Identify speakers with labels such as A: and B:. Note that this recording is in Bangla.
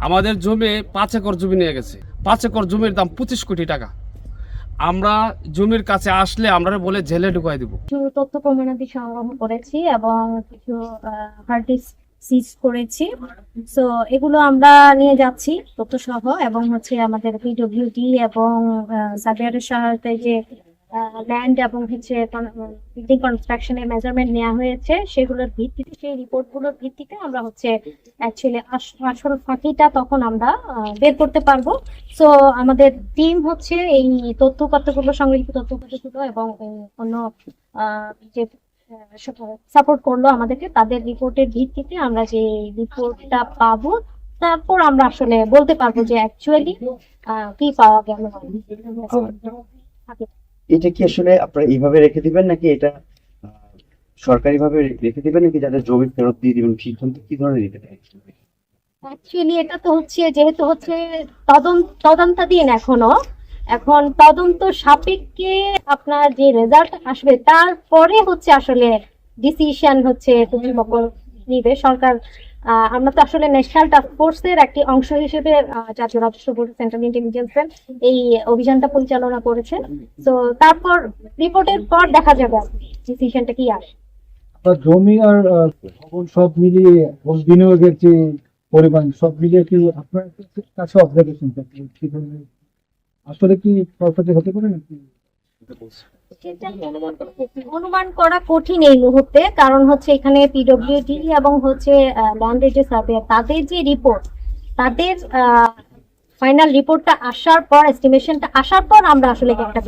A: আমাদের জমি 5 একর জমি নিয়ে গেছে। 5 একর জমির দাম 25 কোটি টাকা। আমরা জমির কাছে আসলে আমরা বলে জেলে ঢুকাই দিব।
B: কিছু তথ্য প্রমাণাদি সংগ্রহ করেছি এবং কিছু হার্ড ডিস্ক সিজ করেছি। সো এগুলো আমরা নিয়ে যাচ্ছি তথ্য সহ, এবং হচ্ছে আমাদের পিডব্লিউডি এবং সার্ভেয়ারের সহায়তায় যে ল্যান্ড এবং হচ্ছে বিল্ডিং কনস্ট্রাকশনের মেজারমেন্ট নেওয়া হয়েছে, সেগুলোর ভিত্তিতে, সেই রিপোর্টগুলোর ভিত্তিতে আমরা হচ্ছে অ্যাকচুয়ালি আসল ফাঁকিটা তখন আমরা বের করতে পারবো। সো আমাদের টিম হচ্ছে এই তথ্যপত্রগুলো, সংগৃহীত তথ্যপত্রগুলো এবং অন্য যে সাপোর্ট করলো আমাদেরকে, তাদের রিপোর্টের ভিত্তিতে আমরা যে রিপোর্টটা পাবো, তারপর আমরা আসলে বলতে পারবো যে অ্যাকচুয়ালি কি পাওয়া গেল।
C: এটা কি আসলে আপনারা এইভাবে রেখে দিবেন, নাকি এটা সরকারি ভাবে রেখে দিবেন, নাকি যাদের জমি ফেরত দিয়ে দিবেন, সিদ্ধান্ত কি ধরনের নিতে পারেন?
B: অ্যাকচুয়ালি এটা তো হচ্ছে, যেহেতু হচ্ছে তদন্তাধীন এখন তদন্ত সাপেক্ষে আপনার যে রেজাল্ট আসবে, তারপরে হচ্ছে আসলে ডিসিশন হচ্ছে কর্তৃপক্ষ নিবে। সরকার, আমরা তো আসলে ন্যাশনাল টাস্ক ফোর্সের একটি অংশ হিসেবে জাতীয় রাজস্ব বোর্ড, সেন্ট্রাল ইন্টেলিজেন্স এই অভিযানটা পরিচালনা করেছে। তো তারপর রিপোর্টের পর দেখা যাবে ডিসিশনটা কি আসে।
D: জমি আর ভবন সব মিলিয়ে এবং বিনিয়োগের যে পরিমাণ সব মিলিয়ে কি আপনার কাছে অবজারভেশন আসলে কি প্রপার্টি হতে পারে নাকি?
B: সেটা অনুমান করা কঠিন এই মুহূর্তে, কারণ হচ্ছে এখানে পিডব্লিউডি এবং হচ্ছে ল্যান্ড রেজিস্ট্রি সার্ভে, তাদের যে রিপোর্ট, তাদের ফাইনাল রিপোর্টটা আসার পর, এস্টিমেশনটা আসার পর আমরা আসলে একটা